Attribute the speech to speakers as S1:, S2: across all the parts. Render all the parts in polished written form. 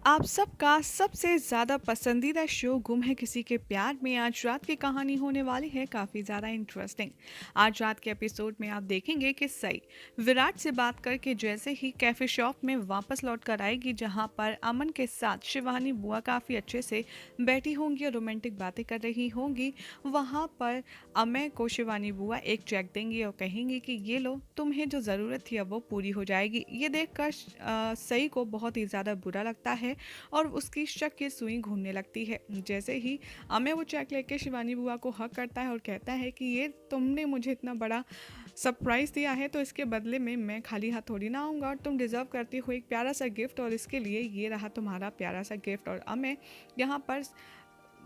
S1: आप सबका सबसे ज़्यादा पसंदीदा शो गुम है किसी के प्यार में आज रात की कहानी होने वाली है काफ़ी ज़्यादा इंटरेस्टिंग। आज रात के एपिसोड में आप देखेंगे कि सई विराट से बात करके जैसे ही कैफ़े शॉप में वापस लौट कर आएगी जहां पर अमन के साथ शिवानी बुआ काफ़ी अच्छे से बैठी होंगी और रोमांटिक बातें कर रही होंगी। वहां पर अमय को शिवानी बुआ एक चेक देंगी और कहेंगी कि ये लो, तुम्हें जो ज़रूरत थी अब वो पूरी हो जाएगी। ये देखकर सई को बहुत ही ज़्यादा बुरा लगता है और उसकी शक की सुई घूमने लगती है। जैसे ही अमय वो चेक लेके शिवानी बुआ को हक करता है और कहता है कि ये तुमने मुझे इतना बड़ा सरप्राइज दिया है तो इसके बदले में मैं खाली हाथ थोड़ी ना आऊँगा और तुम डिजर्व करती हो एक प्यारा सा गिफ्ट और इसके लिए ये रहा तुम्हारा प्यारा सा गिफ्ट। और अमय यहाँ पर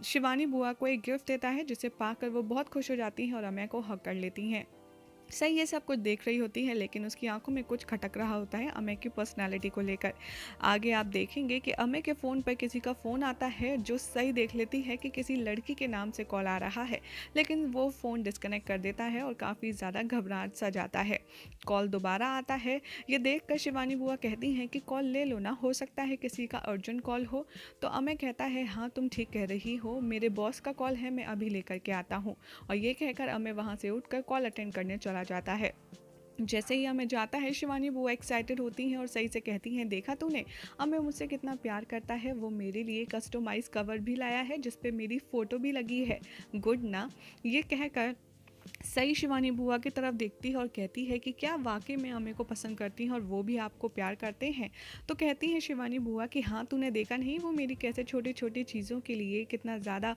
S1: शिवानी बुआ को एक गिफ्ट देता है जिसे पाकर वो बहुत खुश हो जाती हैं और अमय को हक कर लेती हैं। सही ये सब कुछ देख रही होती है लेकिन उसकी आंखों में कुछ खटक रहा होता है अमय की पर्सनालिटी को लेकर। आगे आप देखेंगे कि अमय के फ़ोन पर किसी का फ़ोन आता है जो सही देख लेती है कि किसी लड़की के नाम से कॉल आ रहा है, लेकिन वो फ़ोन डिस्कनेक्ट कर देता है और काफ़ी ज़्यादा घबराहट सा जाता है। कॉल दोबारा आता है। ये देख कर शिवानी बुआ कहती हैं कि कॉल ले लो ना, हो सकता है किसी का अर्जेंट कॉल हो। तो अमय कहता है हाँ तुम ठीक कह रही हो, मेरे बॉस का कॉल है, मैं अभी लेकर के आता हूँ। और ये कहकर अमय वहाँ से उठकर कॉल अटेंड करने चला जाता है। जैसे ही हमें जाता है शिवानी बुआ एक्साइटेड होती हैं और सही से कहती हैं देखा तूने अमय मुझसे कितना प्यार करता है, वो मेरे लिए कस्टमाइज कवर भी लाया है जिस पे मेरी फ़ोटो भी लगी है, गुड ना। ये कहकर सही शिवानी बुआ की तरफ देखती है और कहती है कि क्या वाकई में अमय को पसंद करती हैं और वो भी आपको प्यार करते हैं। तो कहती है शिवानी बुआ कि हाँ तूने देखा नहीं वो मेरी कैसे छोटी छोटी चीज़ों के लिए कितना ज़्यादा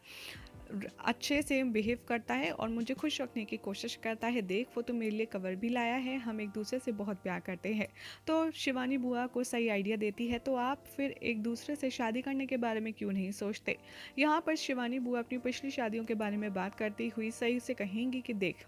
S1: अच्छे से बिहेव करता है और मुझे खुश रखने की कोशिश करता है, देख वो तो मेरे लिए कवर भी लाया है, हम एक दूसरे से बहुत प्यार करते हैं। तो शिवानी बुआ को सही आइडिया देती है तो आप फिर एक दूसरे से शादी करने के बारे में क्यों नहीं सोचते। यहाँ पर शिवानी बुआ अपनी पिछली शादियों के बारे में बात करती हुई सही से कहेंगी कि देख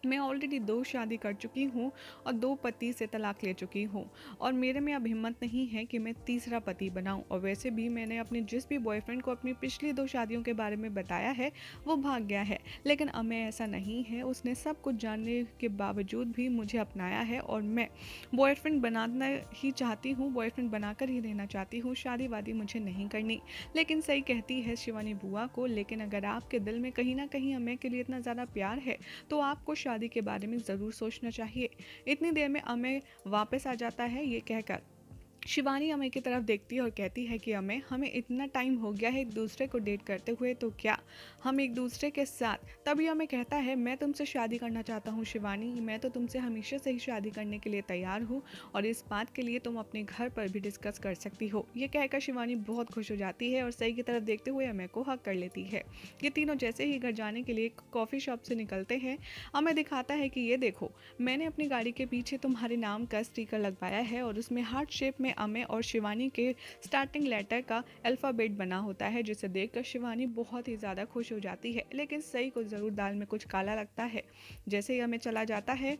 S1: मैं ऑलरेडी 2 शादी कर चुकी हूँ और 2 पति से तलाक ले चुकी हूँ और मेरे में अब हिम्मत नहीं है कि मैं तीसरा पति बनाऊँ। और वैसे भी मैंने अपने जिस भी बॉयफ्रेंड को अपनी पिछली 2 शादियों के बारे में बताया है वो भाग गया है, लेकिन अमय ऐसा नहीं है, उसने सब कुछ जानने के बावजूद भी मुझे अपनाया है और मैं बॉयफ्रेंड बनाना ही चाहती हूँ, बॉयफ्रेंड बनाकर ही रहना चाहती हूँ, शादी वादी मुझे नहीं करनी। लेकिन सही कहती है शिवानी बुआ को, लेकिन अगर आपके दिल में कहीं ना कहीं अमय के लिए इतना ज़्यादा प्यार है तो आपको शादी के बारे में ज़रूर सोचना चाहिए। इतनी देर में अमय वापस आ जाता है। ये कहकर शिवानी अमय की तरफ देखती है और कहती है कि अमय हमें इतना टाइम हो गया है एक दूसरे को डेट करते हुए, तो क्या हम एक दूसरे के साथ। तभी अमय कहता है मैं तुमसे शादी करना चाहता हूँ शिवानी, मैं तो तुमसे हमेशा से ही शादी करने के लिए तैयार हूँ और इस बात के लिए तुम अपने घर पर भी डिस्कस कर सकती हो। ये कहकर शिवानी बहुत खुश हो जाती है और सही की तरफ देखते हुए अमय को हक कर लेती है। ये तीनों जैसे ही घर जाने के लिए कॉफ़ी शॉप से निकलते हैं अमय दिखाता है कि ये देखो मैंने अपनी गाड़ी के पीछे तुम्हारे नाम का स्टिकर लगवाया है और उसमें हार्ट शेप में अमय और शिवानी के स्टार्टिंग लेटर का अल्फ़ाबेट बना होता है, जिसे देखकर शिवानी बहुत ही ज़्यादा खुश हो जाती है। लेकिन सही को ज़रूर दाल में कुछ काला लगता है। जैसे ही अमय चला जाता है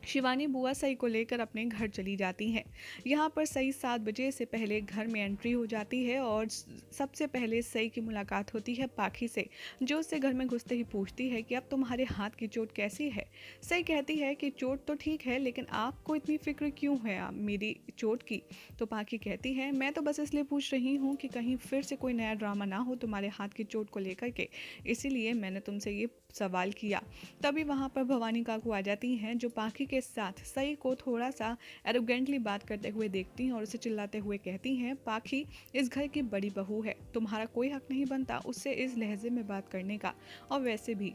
S1: शिवानी बुआ सई को लेकर अपने घर चली जाती हैं। यहाँ पर सई 7 बजे से पहले घर में एंट्री हो जाती है और सबसे पहले सई की मुलाकात होती है पाखी से, जो उससे घर में घुसते ही पूछती है कि अब तुम्हारे हाथ की चोट कैसी है। सई कहती है कि चोट तो ठीक है लेकिन आपको इतनी फिक्र क्यों है मेरी चोट की। तो पाखी कहती है मैं तो बस इसलिए पूछ रही हूँ कि कहीं फिर से कोई नया ड्रामा ना हो तुम्हारे हाथ की चोट को लेकर के, इसीलिए मैंने तुमसे ये सवाल किया। तभी वहाँ पर भवानी काकू आ जाती हैं जो पाखी के साथ सई को थोड़ा सा एरोगेंटली बात करते हुए देखती हैं और उसे चिल्लाते हुए कहती हैं पाखी इस घर की बड़ी बहू है, तुम्हारा कोई हक नहीं बनता उससे इस लहजे में बात करने का, और वैसे भी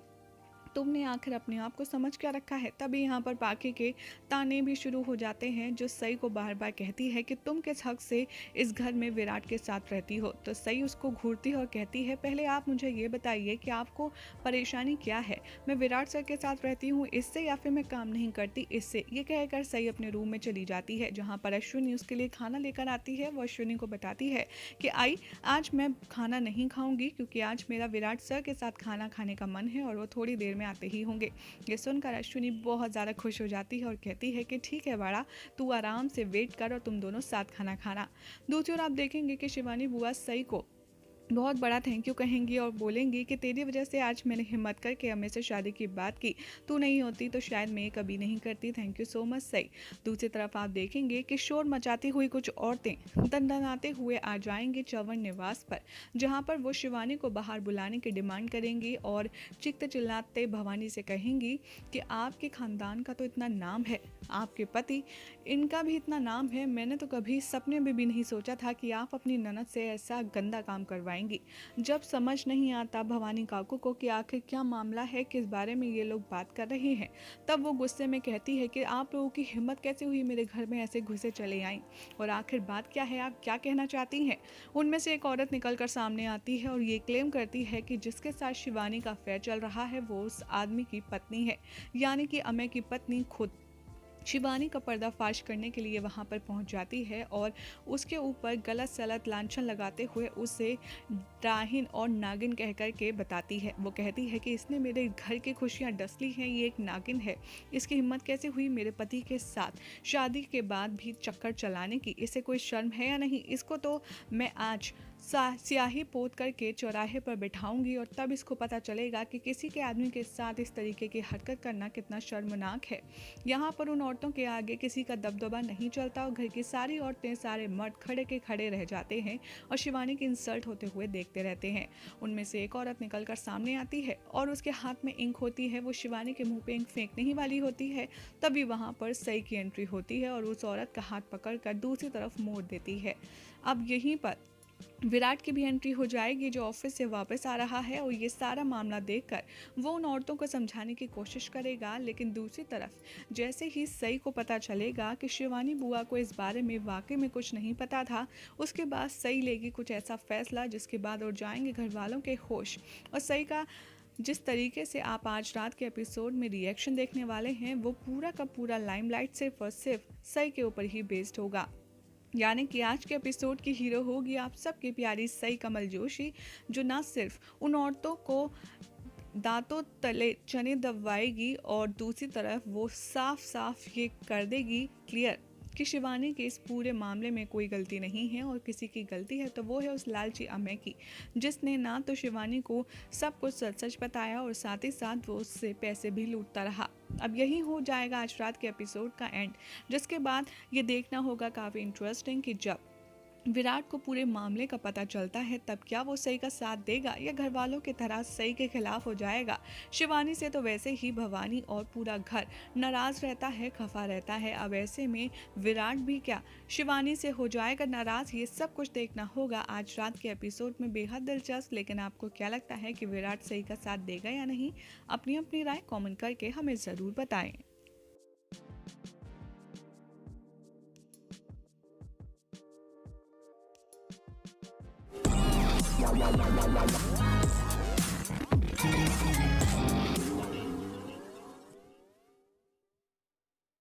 S1: तुमने आखिर अपने आप को समझ क्या रखा है। तभी यहाँ पर पाखी के ताने भी शुरू हो जाते हैं जो सई को बार बार कहती है कि तुम किस हक से इस घर में विराट के साथ रहती हो। तो सई उसको घूरती है और कहती है पहले आप मुझे ये बताइए कि आपको परेशानी क्या है, मैं विराट सर के साथ रहती हूँ इससे या फिर मैं काम नहीं करती इससे। ये कहकर सई अपने रूम में चली जाती है जहाँ पर अश्विनी उसके लिए खाना लेकर आती है। वो अश्विनी को बताती है कि आई आज मैं खाना नहीं खाऊंगी क्योंकि आज मेरा विराट सर के साथ खाना खाने का मन है और वो थोड़ी देर में आते ही होंगे। ये सुनकर अश्विनी बहुत ज़्यादा खुश हो जाती है और कहती है कि ठीक है बाड़ा, तू आराम से वेट कर और तुम दोनों साथ खाना खाना। दूसरी ओर आप देखेंगे कि शिवानी बुआ सई को बहुत बड़ा थैंक यू कहेंगी और बोलेंगी कि तेरी वजह से आज मैंने हिम्मत करके अम्मी से शादी की बात की। तू नहीं होती तो शायद मैं ये कभी नहीं करती। थैंक यू सो मच सई। दूसरी तरफ आप देखेंगे कि शोर मचाती हुई कुछ औरतें दंदनाते हुए आ जाएंगी चौवन निवास पर, जहां पर वो शिवानी को बाहर बुलाने की डिमांड करेंगी और चीखते चिल्लाते भवानी से कहेंगी कि आपके खानदान का तो इतना नाम है, आपके पति, इनका भी इतना नाम है। मैंने तो कभी सपने में भी नहीं सोचा था कि आप अपनी ननद से ऐसा गंदा काम करवाएंगी। जब समझ नहीं आता भवानी काकू को कि आखिर क्या मामला है, किस बारे में ये लोग बात कर रहे हैं, तब वो गुस्से में कहती है कि आप लोगों की हिम्मत कैसे हुई मेरे घर में ऐसे घुसे चले आई, और आखिर बात क्या है, आप क्या कहना चाहती हैं। उनमें से एक औरत निकलकर सामने आती है और ये क्लेम करती है कि जिसके साथ शिवानी का अफेयर चल रहा है वो उस आदमी की पत्नी है, यानी कि अमय की पत्नी खुद। शिवानी का पर्दाफाश करने के लिए वहां पर पहुंच जाती है और उसके ऊपर गलत सलत लांछन लगाते हुए उसे डाहिन और नागिन कह कर के बताती है। वो कहती है कि इसने मेरे घर की खुशियां डस ली हैं, ये एक नागिन है, इसकी हिम्मत कैसे हुई मेरे पति के साथ शादी के बाद भी चक्कर चलाने की, इसे कोई शर्म है या नहीं। इसको तो मैं आज स्याही पोत करके चौराहे पर बिठाऊंगी और तब इसको पता चलेगा कि किसी के आदमी के साथ इस तरीके की हरकत करना कितना शर्मनाक है। यहाँ पर उन औरतों के आगे किसी का दबदबा नहीं चलता और घर की सारी औरतें, सारे मर्द खड़े के खड़े रह जाते हैं और शिवानी की इंसल्ट होते हुए देखते रहते हैं। उनमें से एक औरत निकलकर सामने आती है और उसके हाथ में इंक होती है। वो शिवानी के मुंह पे इंक फेंकने ही वाली होती है, तभी वहाँ पर सई की एंट्री होती है और उस औरत का हाथ पकड़कर दूसरी तरफ मोड़ देती है। अब यहीं पर विराट की भी एंट्री हो जाएगी, जो ऑफिस से वापस आ रहा है, और ये सारा मामला देखकर वो उन औरतों को समझाने की कोशिश करेगा। लेकिन दूसरी तरफ जैसे ही सई को पता चलेगा कि शिवानी बुआ को इस बारे में वाकई में कुछ नहीं पता था, उसके बाद सई लेगी कुछ ऐसा फैसला जिसके बाद उड़ जाएंगे घर वालों के होश। और सई का जिस तरीके से आप आज रात के एपिसोड में रिएक्शन देखने वाले हैं, वो पूरा का पूरा लाइमलाइट सिर्फ और सिर्फ सई के ऊपर ही बेस्ड होगा। यानी कि आज के एपिसोड की हीरो होगी आप सबकी प्यारी सई कमल जोशी, जो ना सिर्फ उन औरतों को दांतों तले चने दबवाएगी और दूसरी तरफ वो साफ साफ ये कर देगी क्लियर कि शिवानी के इस पूरे मामले में कोई गलती नहीं है, और किसी की गलती है तो वो है उस लालची अमय की, जिसने ना तो शिवानी को सब कुछ सच सच बताया और साथ ही साथ वो उससे पैसे भी लूटता रहा। अब यही हो जाएगा आज रात के एपिसोड का एंड, जिसके बाद ये देखना होगा काफ़ी इंटरेस्टिंग कि जब विराट को पूरे मामले का पता चलता है तब क्या वो सई का साथ देगा या घर वालों की तरह सई के खिलाफ हो जाएगा। शिवानी से तो वैसे ही भवानी और पूरा घर नाराज रहता है, खफा रहता है। अब ऐसे में विराट भी क्या शिवानी से हो जाएगा नाराज, ये सब कुछ देखना होगा आज रात के एपिसोड में। बेहद दिलचस्प। लेकिन आपको क्या लगता है कि विराट सई का साथ देगा या नहीं? अपनी अपनी राय कमेंट करके हमें ज़रूर बताएं।